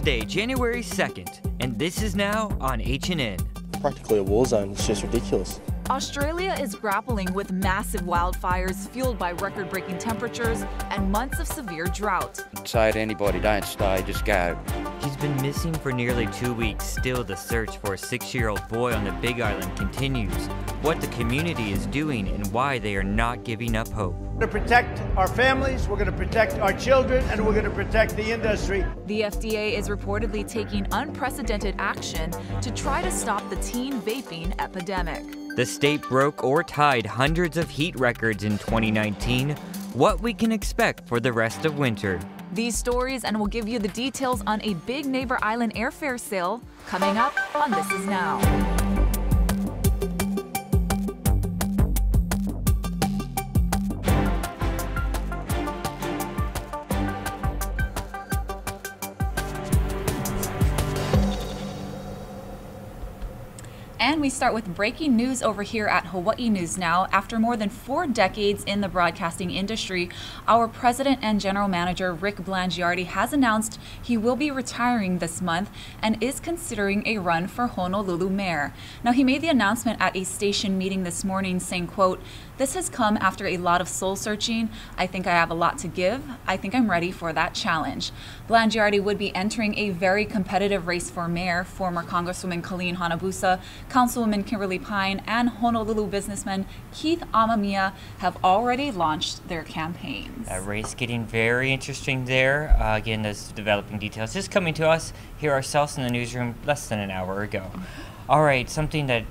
Thursday, January 2nd, and this is now on HNN. Practically a war zone. It's just ridiculous. Australia is grappling with massive wildfires fueled by record-breaking temperatures and months of severe drought. Say to anybody, don't stay, just go. He's been missing for nearly 2 weeks. Still, the search for a 6-year-old boy on the Big Island continues. What the community is doing and why they are not giving up hope. We're going to protect our families, we're going to protect our children, and we're going to protect the industry. The FDA is reportedly taking unprecedented action to try to stop the teen vaping epidemic. The state broke or tied hundreds of heat records in 2019. What we can expect for the rest of winter. These stories, and we'll give you the details on a big Neighbor Island airfare sale coming up on This Is Now. And we start with breaking news over here at Hawaii News Now. After more than 4 decades in the broadcasting industry, our president and general manager, Rick Blangiardi, has announced he will be retiring this month and is considering a run for Honolulu mayor. Now, he made the announcement at a station meeting this morning saying, quote, "This has come after a lot of soul searching. I think I have a lot to give. I think I'm ready for that challenge." Blangiardi would be entering a very competitive race for mayor. Former Congresswoman Colleen Hanabusa, Councilwoman Kimberly Pine, and Honolulu businessman Keith Amamiya have already launched their campaigns. A race getting very interesting there. Again, those developing details just coming to us here ourselves in the newsroom less than an hour ago. All right, something that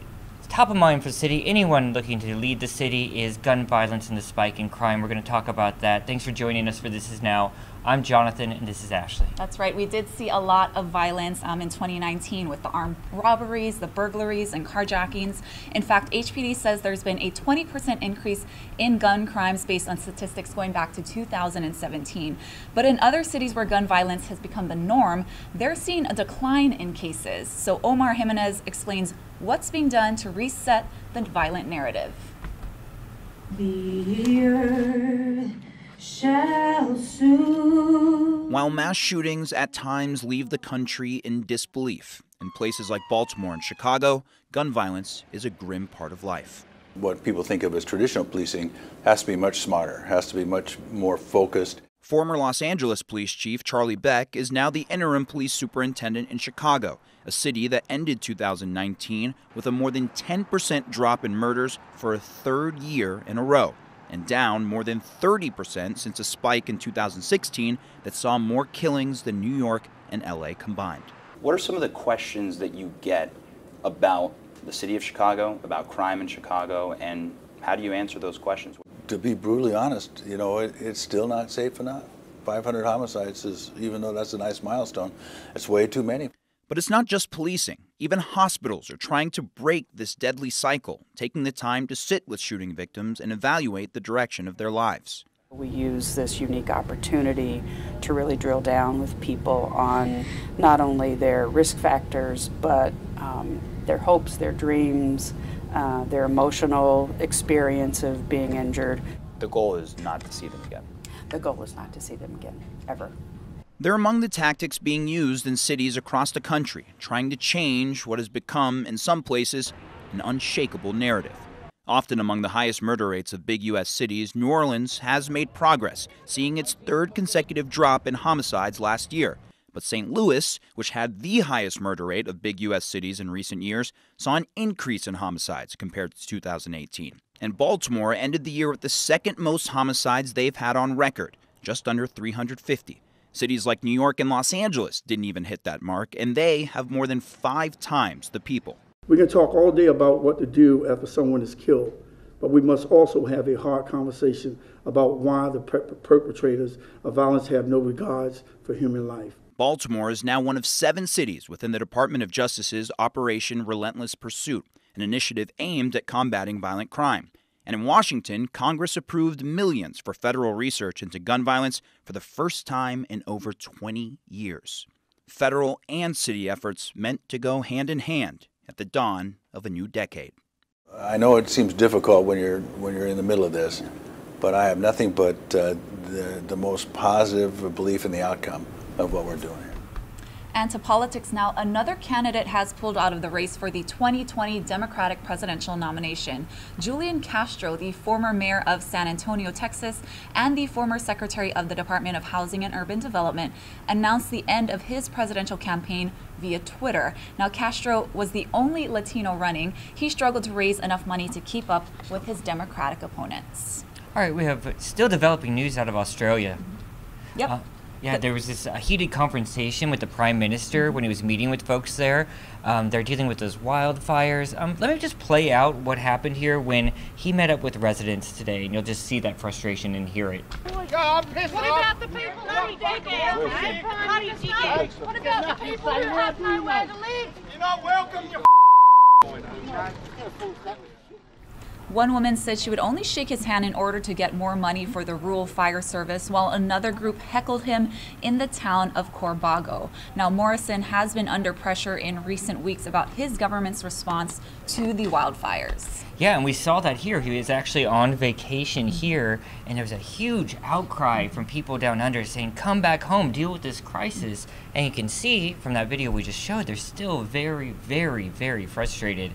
top of mind for the city, anyone looking to lead the city, is gun violence and the spike in crime. We're going to talk about that. Thanks for joining us for This Is Now. I'm Jonathan, and this is Ashley. That's right. We did see a lot of violence in 2019 with the armed robberies, the burglaries, and carjackings. In fact, HPD says there's been a 20% increase in gun crimes based on statistics going back to 2017. But in other cities where gun violence has become the norm, they're seeing a decline in cases. So Omar Jimenez explains what's being done to reset the violent narrative. The earth shall soon. While mass shootings at times leave the country in disbelief, in places like Baltimore and Chicago, gun violence is a grim part of life. What people think of as traditional policing has to be much smarter, has to be much more focused. Former Los Angeles Police Chief Charlie Beck is now the interim police superintendent in Chicago, a city that ended 2019 with a more than 10% drop in murders for a 3rd year in a row, and down more than 30% since a spike in 2016 that saw more killings than New York and LA combined. What are some of the questions that you get about the city of Chicago, about crime in Chicago, and how do you answer those questions? To be brutally honest, you know, it's still not safe enough. 500 homicides is, even though that's a nice milestone, it's way too many. But it's not just policing. Even hospitals are trying to break this deadly cycle, taking the time to sit with shooting victims and evaluate the direction of their lives. We use this unique opportunity to really drill down with people on not only their risk factors, but their hopes, their dreams, their emotional experience of being injured. The goal is not to see them again. The goal is not to see them again, ever. They're among the tactics being used in cities across the country, trying to change what has become, in some places, an unshakable narrative. Often among the highest murder rates of big U.S. cities, New Orleans has made progress, seeing its 3rd consecutive drop in homicides last year. But St. Louis, which had the highest murder rate of big U.S. cities in recent years, saw an increase in homicides compared to 2018. And Baltimore ended the year with the 2nd most homicides they've had on record, just under 350. Cities like New York and Los Angeles didn't even hit that mark, and they have more than 5 times the people. We can talk all day about what to do after someone is killed, but we must also have a hard conversation about why the perpetrators of violence have no regards for human life. Baltimore is now one of 7 cities within the Department of Justice's Operation Relentless Pursuit, an initiative aimed at combating violent crime. And in Washington, Congress approved millions for federal research into gun violence for the first time in over 20 years. Federal and city efforts meant to go hand in hand at the dawn of a new decade. I know it seems difficult when you're in the middle of this, but I have nothing but the most positive belief in the outcome of what we're doing here. And to politics now, another candidate has pulled out of the race for the 2020 Democratic presidential nomination. Julian Castro, the former mayor of San Antonio, Texas, and the former secretary of the Department of Housing and Urban Development, announced the end of his presidential campaign via Twitter. Now, Castro was the only Latino running. He struggled to raise enough money to keep up with his Democratic opponents. All right, we have still developing news out of Australia. Yep. Yeah, there was this heated confrontation with the Prime Minister when he was meeting with folks there. They're dealing with those wildfires. Let me just play out what happened here when he met up with residents today, and you'll just see that frustration and hear it. What about the people who dig it? What about the people who have nowhere to live? You're not welcome, you One woman said she would only shake his hand in order to get more money for the rural fire service, while another group heckled him in the town of Corbago. Now, Morrison has been under pressure in recent weeks about his government's response to the wildfires. Yeah, and we saw that here. He was actually on vacation here, and there was a huge outcry from people down under saying, come back home, deal with this crisis. And you can see from that video we just showed, they're still very, very, very frustrated.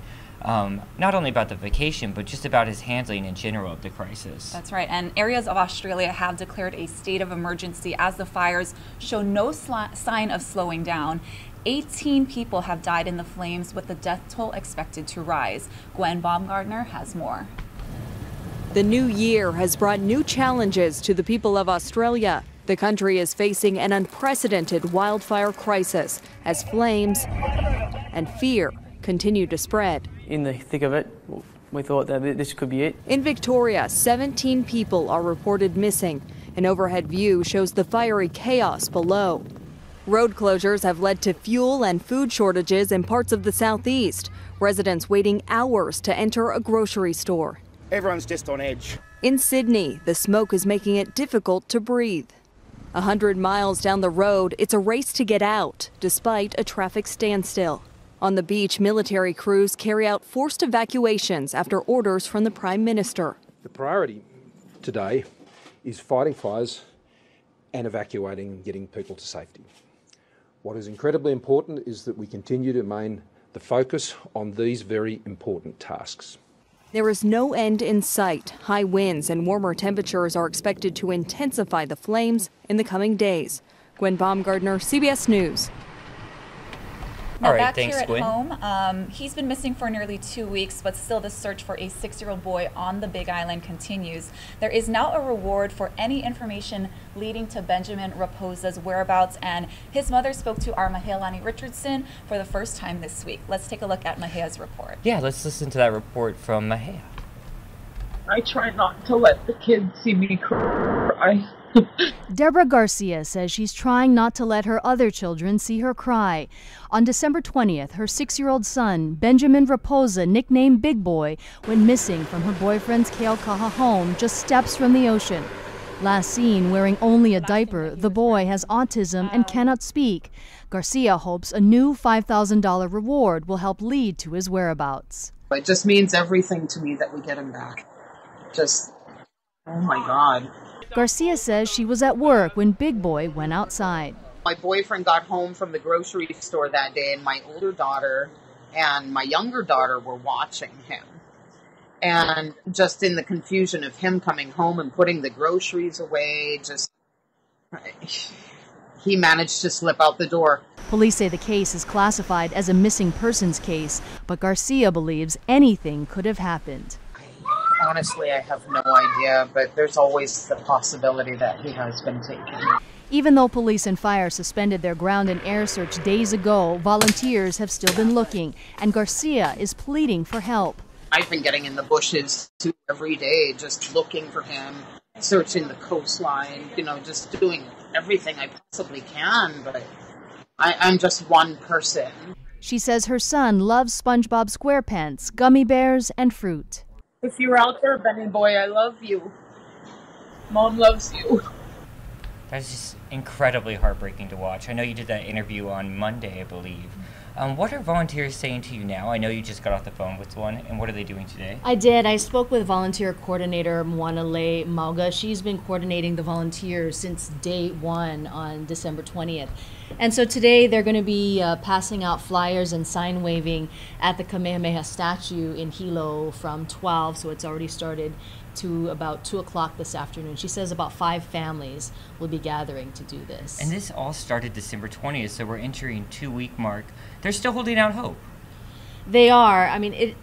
Not only about the vacation, but just about his handling in general of the crisis. That's right, and areas of Australia have declared a state of emergency as the fires show no sign of slowing down. 18 people have died in the flames, with the death toll expected to rise. Gwen Baumgartner has more. The new year has brought new challenges to the people of Australia. The country is facing an unprecedented wildfire crisis as flames and fear continue to spread. In the thick of it, we thought that this could be it. In Victoria, 17 people are reported missing. An overhead view shows the fiery chaos below. Road closures have led to fuel and food shortages in parts of the southeast. Residents waiting hours to enter a grocery store. Everyone's just on edge. In Sydney, the smoke is making it difficult to breathe. 100 miles down the road, it's a race to get out, despite a traffic standstill. On the beach, military crews carry out forced evacuations after orders from the Prime Minister. The priority today is fighting fires and evacuating and getting people to safety. What is incredibly important is that we continue to maintain the focus on these very important tasks. There is no end in sight. High winds and warmer temperatures are expected to intensify the flames in the coming days. Gwen Baumgartner, CBS News. Now, all right, back thanks, here at Gwen. home, he's been missing for nearly 2 weeks, but still the search for a 6-year-old boy on the Big Island continues. There is now a reward for any information leading to Benjamin Raposa's whereabouts, and his mother spoke to our Mahealani Richardson for the first time this week. Let's take a look at Mahea's report. Yeah, let's listen to that report from Mahea. I try not to let the kids see me cry. Deborah Garcia says she's trying not to let her other children see her cry. On December 20th, her 6-year-old son, Benjamin Raposa, nicknamed Big Boy, went missing from her boyfriend's Keaukaha home just steps from the ocean. Last seen wearing only a diaper, the boy has autism and cannot speak. Garcia hopes a new $5,000 reward will help lead to his whereabouts. It just means everything to me that we get him back. Just, oh my God. Garcia says she was at work when Big Boy went outside. My boyfriend got home from the grocery store that day, and my older daughter and my younger daughter were watching him. And just in the confusion of him coming home and putting the groceries away, he managed to slip out the door. Police say the case is classified as a missing persons case, but Garcia believes anything could have happened. Honestly, I have no idea, but there's always the possibility that he has been taken. Even though police and fire suspended their ground and air search days ago, volunteers have still been looking, and Garcia is pleading for help. I've been getting in the bushes too every day, just looking for him, searching the coastline, just doing everything I possibly can, but I'm just one person. She says her son loves SpongeBob SquarePants, gummy bears, and fruit. If you're out there, Benny boy, I love you. Mom loves you. That's just incredibly heartbreaking to watch. I know you did that interview on Monday, I believe. What are volunteers saying to you now? I know you just got off the phone with one, and what are they doing today? I did. I spoke with volunteer coordinator Moanale Mauga. She's been coordinating the volunteers since day one on December 20th. And so today they're going to be passing out flyers and sign waving at the Kamehameha statue in Hilo from 12, so it's already started, to about 2 o'clock this afternoon. She says about 5 families will be gathering to do this. And this all started December 20th, so we're entering 2-week mark. They're still holding out hope. They are. I mean,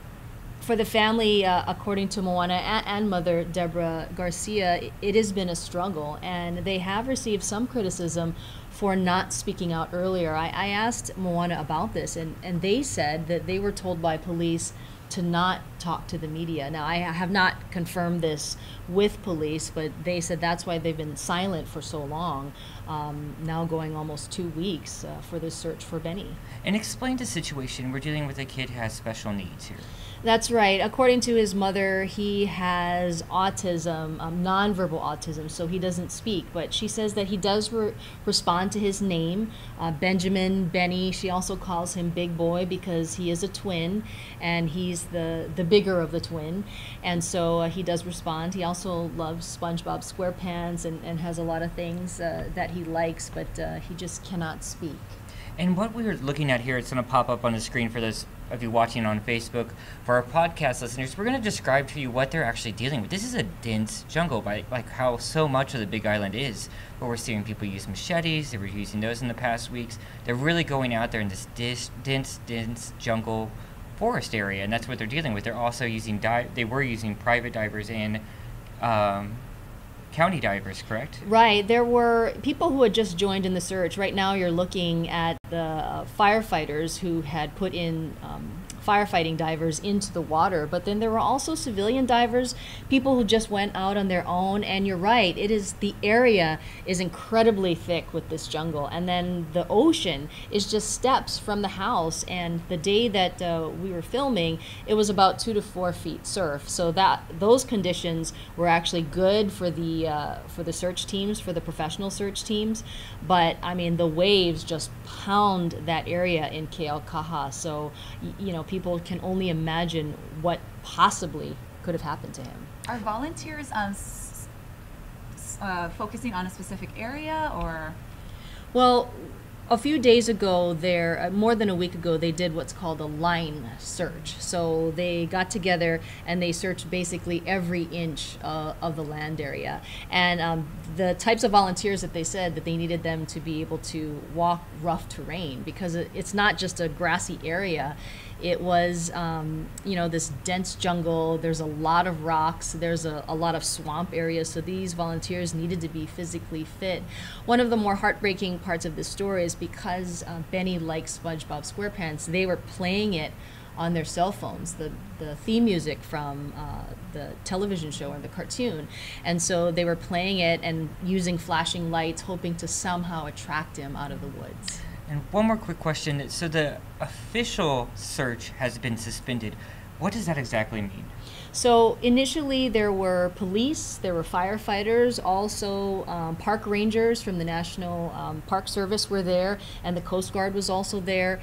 for the family, according to Moana and Mother Deborah Garcia, it has been a struggle, and they have received some criticism for not speaking out earlier. I asked Moana about this, and they said that they were told by police to not talk to the media. Now, I have not confirmed this with police, but they said that's why they've been silent for so long, now going almost 2 weeks for this search for Benny. And explain the situation. We're dealing with a kid who has special needs here. That's right. According to his mother, he has autism, nonverbal autism, so he doesn't speak. But she says that he does respond to his name, Benjamin, Benny. She also calls him Big Boy because he is a twin, and he's the bigger of the twin. And so he does respond. He also loves SpongeBob SquarePants and has a lot of things that he likes, but he just cannot speak. And what we're looking at here, it's going to pop up on the screen for those of you watching on Facebook. For our podcast listeners, we're going to describe to you what they're actually dealing with. This is a dense jungle, like how so much of the Big Island is. But we're seeing people use machetes. They were using those in the past weeks. They're really going out there in this dense jungle forest area, and that's what they're dealing with. They're also using they were using private divers and county divers, correct? Right. There were people who had just joined in the search. Right now you're looking at the firefighters who had put in firefighting divers into the water, but then there were also civilian divers, people who just went out on their own. And you're right, the area is incredibly thick with this jungle, and then the ocean is just steps from the house. And the day that we were filming, it was about 2 to 4 feet surf, so those conditions were actually good for the search teams, for the professional search teams. But I mean, the waves just pound that area in Keaukaha, so you know, people can only imagine what possibly could have happened to him. Are volunteers focusing on a specific area, or? Well, a few days ago, more than a week ago, they did what's called a line search. So they got together and they searched basically every inch of the land area. And the types of volunteers that they said that they needed them to be able to walk rough terrain, because it's not just a grassy area. It was, you know, this dense jungle. There's a lot of rocks. There's a lot of swamp areas. So these volunteers needed to be physically fit. One of the more heartbreaking parts of this story is because Benny likes SpongeBob SquarePants, they were playing it on their cell phones, the theme music from the television show or the cartoon. And so they were playing it and using flashing lights, hoping to somehow attract him out of the woods. And one more quick question. So the official search has been suspended. What does that exactly mean? So initially there were police, there were firefighters, also park rangers from the National Park Service were there, and the Coast Guard was also there.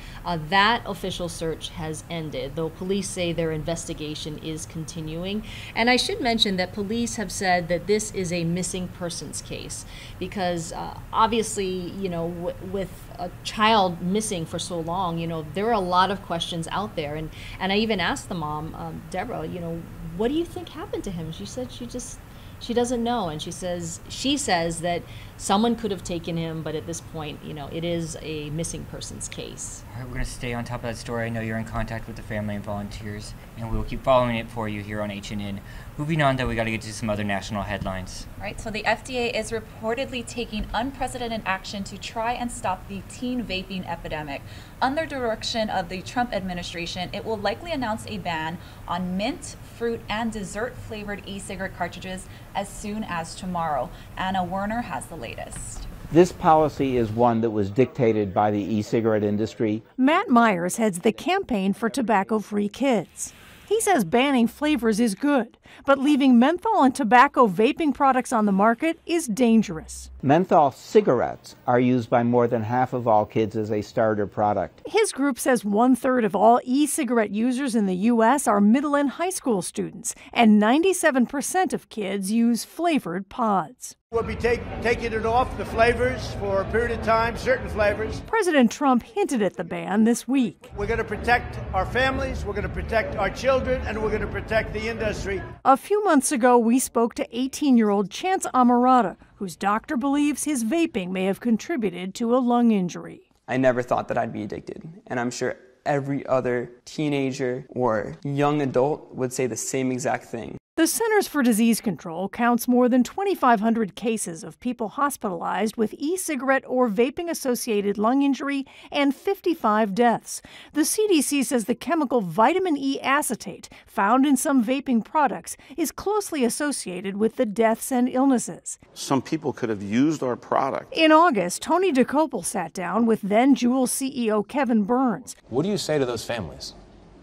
That official search has ended, though police say their investigation is continuing. And I should mention that police have said that this is a missing persons case, because obviously, you know, with a child missing for so long, you know, there are a lot of questions out there. And I even asked the mom, Deborah, you know, what do you think happened to him? She said she doesn't know, and she says that someone could have taken him, but at this point, you know, it is a missing persons case. All right, we're going to stay on top of that story. I know you're in contact with the family and volunteers, and we'll keep following it for you here on HNN. Moving on, though, we got to get to some other national headlines. Right, so the FDA is reportedly taking unprecedented action to try and stop the teen vaping epidemic. Under direction of the Trump administration, it will likely announce a ban on mint, fruit, and dessert-flavored e-cigarette cartridges as soon as tomorrow. Anna Werner has the latest. This policy is one that was dictated by the e-cigarette industry. Matt Myers heads the Campaign for Tobacco-Free Kids. He says banning flavors is good, but leaving menthol and tobacco vaping products on the market is dangerous. Menthol cigarettes are used by more than half of all kids as a starter product. His group says 1/3 of all e-cigarette users in the U.S. are middle and high school students, and 97% of kids use flavored pods. We'll be taking it off, the flavors, for a period of time, certain flavors. President Trump hinted at the ban this week. We're going to protect our families, we're going to protect our children, and we're going to protect the industry. A few months ago, we spoke to 18-year-old Chance Amarada, whose doctor believes his vaping may have contributed to a lung injury. I never thought that I'd be addicted, and I'm sure every other teenager or young adult would say the same exact thing. The Centers for Disease Control counts more than 2,500 cases of people hospitalized with e-cigarette or vaping-associated lung injury and 55 deaths. The CDC says the chemical vitamin E acetate found in some vaping products is closely associated with the deaths and illnesses. Some people could have used our product. In August, Tony DeCopel sat down with then Juul CEO Kevin Burns. What do you say to those families,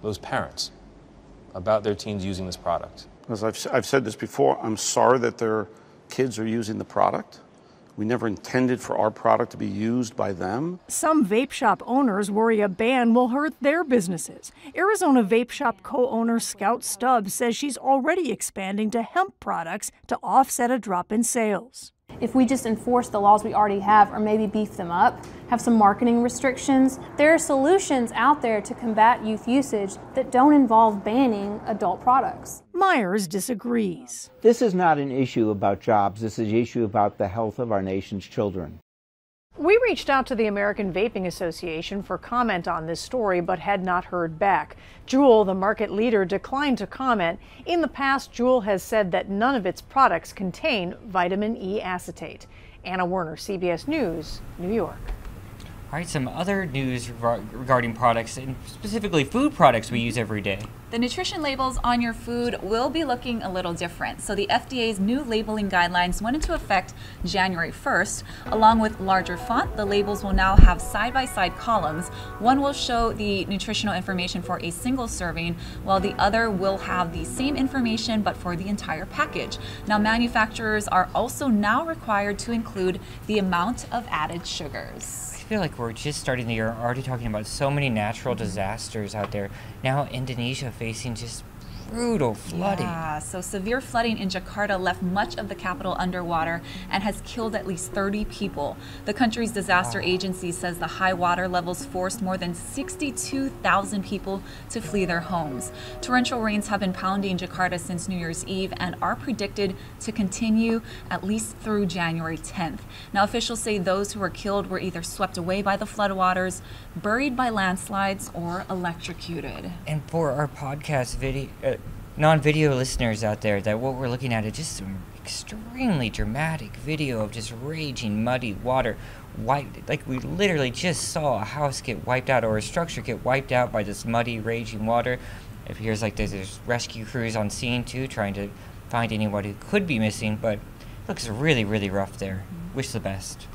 those parents, about their teens using this product? As I've said this before, I'm sorry that their kids are using the product. We never intended for our product to be used by them. Some vape shop owners worry a ban will hurt their businesses. Arizona vape shop co-owner Scout Stubbs says she's already expanding to hemp products to offset a drop in sales. If we just enforce the laws we already have or maybe beef them up, have some marketing restrictions, there are solutions out there to combat youth usage that don't involve banning adult products. Myers disagrees. This is not an issue about jobs. This is an issue about the health of our nation's children. We reached out to the American Vaping Association for comment on this story, but had not heard back. Juul, the market leader, declined to comment. In the past, Juul has said that none of its products contain vitamin E acetate. Anna Werner, CBS News, New York. All right, some other news regarding products, and specifically food products we use every day. The nutrition labels on your food will be looking a little different. So the FDA's new labeling guidelines went into effect January 1st. Along with larger font, the labels will now have side-by-side columns. One will show the nutritional information for a single serving, while the other will have the same information but for the entire package. Now, manufacturers are also now required to include the amount of added sugars. I feel like we're just starting the year already talking about so many natural disasters out there. Now Indonesia facing just brutal flooding. Yeah, so severe flooding in Jakarta left much of the capital underwater and has killed at least 30 people. The country's disaster agency says the high water levels forced more than 62,000 people to flee their homes. Torrential rains have been pounding Jakarta since New Year's Eve and are predicted to continue at least through January 10th. Now, officials say those who were killed were either swept away by the floodwaters, buried by landslides, or electrocuted. And for our podcast non-video listeners out there, that what we're looking at is just some extremely dramatic video of just raging muddy water. Like we literally just saw a house get wiped out or a structure get wiped out by this muddy raging water. It appears like there's rescue crews on scene too, trying to find anyone who could be missing, but it looks really, really rough there. Wish the best.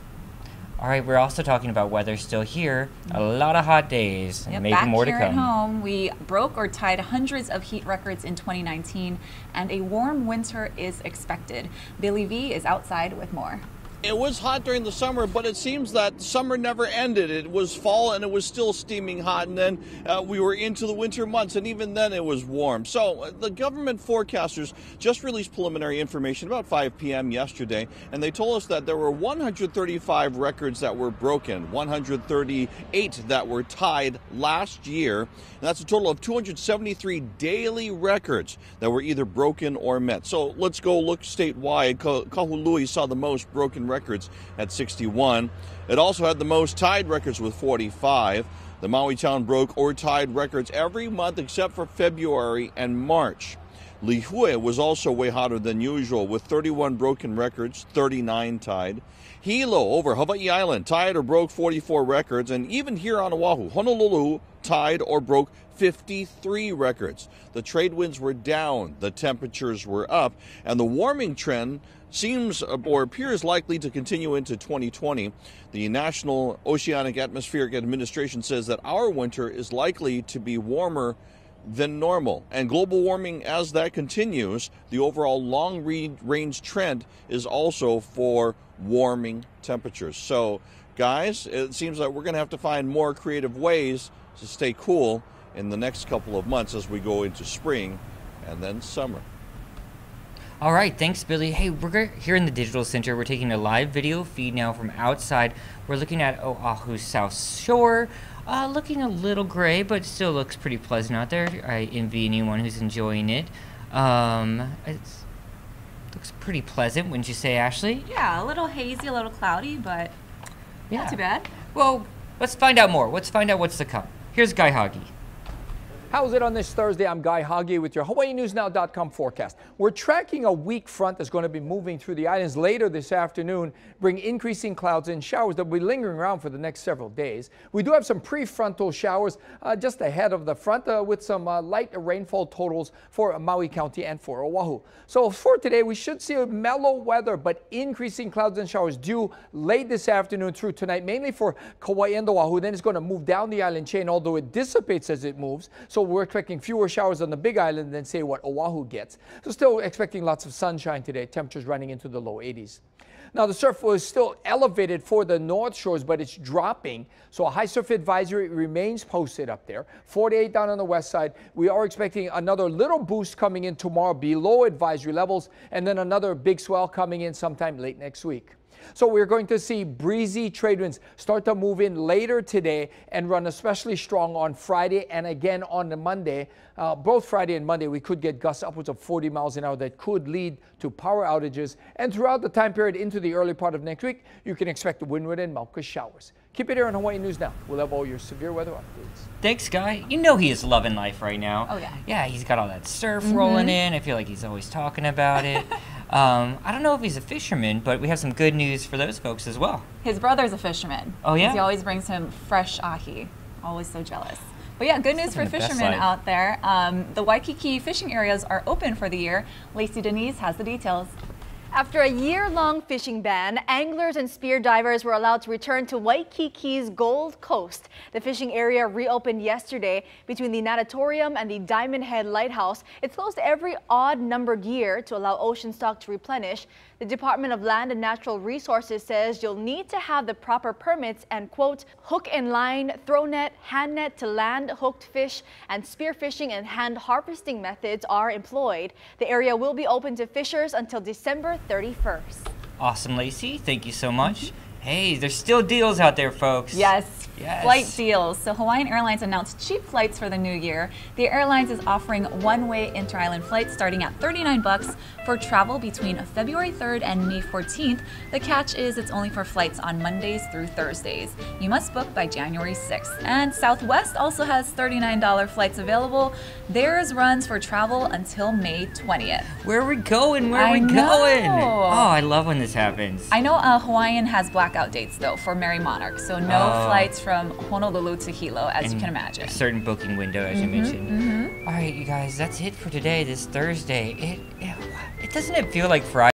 All right, we're also talking about weather still here. A lot of hot days, and maybe more to come. Back here at home, we broke or tied hundreds of heat records in 2019, and a warm winter is expected. Billy V is outside with more. It was hot during the summer, but it seems that summer never ended. It was fall and it was still steaming hot, and then we were into the winter months, and even then it was warm. So the government forecasters just released preliminary information about 5 p.m. yesterday, and they told us that there were 135 records that were broken, 138 that were tied last year, and that's a total of 273 daily records that were either broken or met. So let's go look statewide. Kahului saw the most broken records at 61. It also had the most tied records with 45. The Maui town broke or tied records every month except for February and March. Lihue was also way hotter than usual with 31 broken records, 39 tied. Hilo over Hawaii Island tied or broke 44 records, and even here on Oahu, Honolulu tied or broke 53 records. The trade winds were down, the temperatures were up, and the warming trend seems or appears likely to continue into 2020. The National Oceanic Atmospheric Administration says that our winter is likely to be warmer than normal. And global warming, as that continues, the overall long-range trend is also for warming temperatures. So, guys, it seems like we're going to have to find more creative ways to stay cool in the next couple of months as we go into spring and then summer. All right, thanks, Billy. Hey, we're here in the Digital Center. We're taking a live video feed now from outside. We're looking at Oahu's South Shore. Looking a little gray, but still looks pretty pleasant out there. I envy anyone who's enjoying it. It looks pretty pleasant, wouldn't you say, Ashley? Yeah, a little hazy, a little cloudy, but not too bad. Well, let's find out more. Let's find out what's to come. Here's Guy Hoggy. How's it on this Thursday? I'm Guy Hoggy with your HawaiiNewsNow.com forecast. We're tracking a weak front that's going to be moving through the islands later this afternoon, bring increasing clouds and showers that will be lingering around for the next several days. We do have some prefrontal showers just ahead of the front with some light rainfall totals for Maui County and for Oahu. So for today, we should see mellow weather, but increasing clouds and showers due late this afternoon through tonight, mainly for Kauai and Oahu. Then it's going to move down the island chain, although it dissipates as it moves. So we're expecting fewer showers on the Big Island than, say, what Oahu gets. So still expecting lots of sunshine today, temperatures running into the low 80s. Now, the surf was still elevated for the North Shores, but it's dropping. So a high surf advisory remains posted up there. 48 down on the west side. We are expecting another little boost coming in tomorrow below advisory levels, and then another big swell coming in sometime late next week. So we're going to see breezy trade winds start to move in later today and run especially strong on Friday and again on the Monday. Both Friday and Monday, we could get gusts upwards of 40 miles an hour that could lead to power outages. And throughout the time period into the early part of next week, you can expect windward and Mauka showers. Keep it here on Hawaii News Now. We'll have all your severe weather updates. Thanks, Guy. You know he is loving life right now. Oh, yeah. Yeah, he's got all that surf rolling in. I feel like he's always talking about it. I don't know if he's a fisherman, but we have some good news for those folks as well. His brother's a fisherman. Oh, yeah? He always brings him fresh ahi. Always so jealous. But yeah, good news for fishermen out there. The Waikiki fishing areas are open for the year. Lacey Denise has the details. After a year-long fishing ban, anglers and spear divers were allowed to return to Waikiki's Gold Coast. The fishing area reopened yesterday between the Natatorium and the Diamond Head Lighthouse. It's closed every odd-numbered year to allow ocean stock to replenish. The Department of Land and Natural Resources says you'll need to have the proper permits and, quote, hook and line, throw net, hand net to land hooked fish, and spear fishing and hand harvesting methods are employed. The area will be open to fishers until December 31st. Awesome, Lacey. Thank you so much. Hey, there's still deals out there, folks. Yes. Flight deals. So Hawaiian Airlines announced cheap flights for the new year. The airlines is offering one-way inter-island flights starting at $39 for travel between February 3rd and May 14th. The catch is it's only for flights on Mondays through Thursdays. You must book by January 6th. And Southwest also has $39 flights available. Theirs runs for travel until May 20th. Where are we going? Where are we going? Oh, I love when this happens. I know Hawaiian has blackout dates though for Merry Monarch, so no flights from Honolulu to Hilo, as you can imagine. A certain booking window, as you mentioned. All right, you guys, that's it for today, this Thursday. It doesn't it feel like Friday?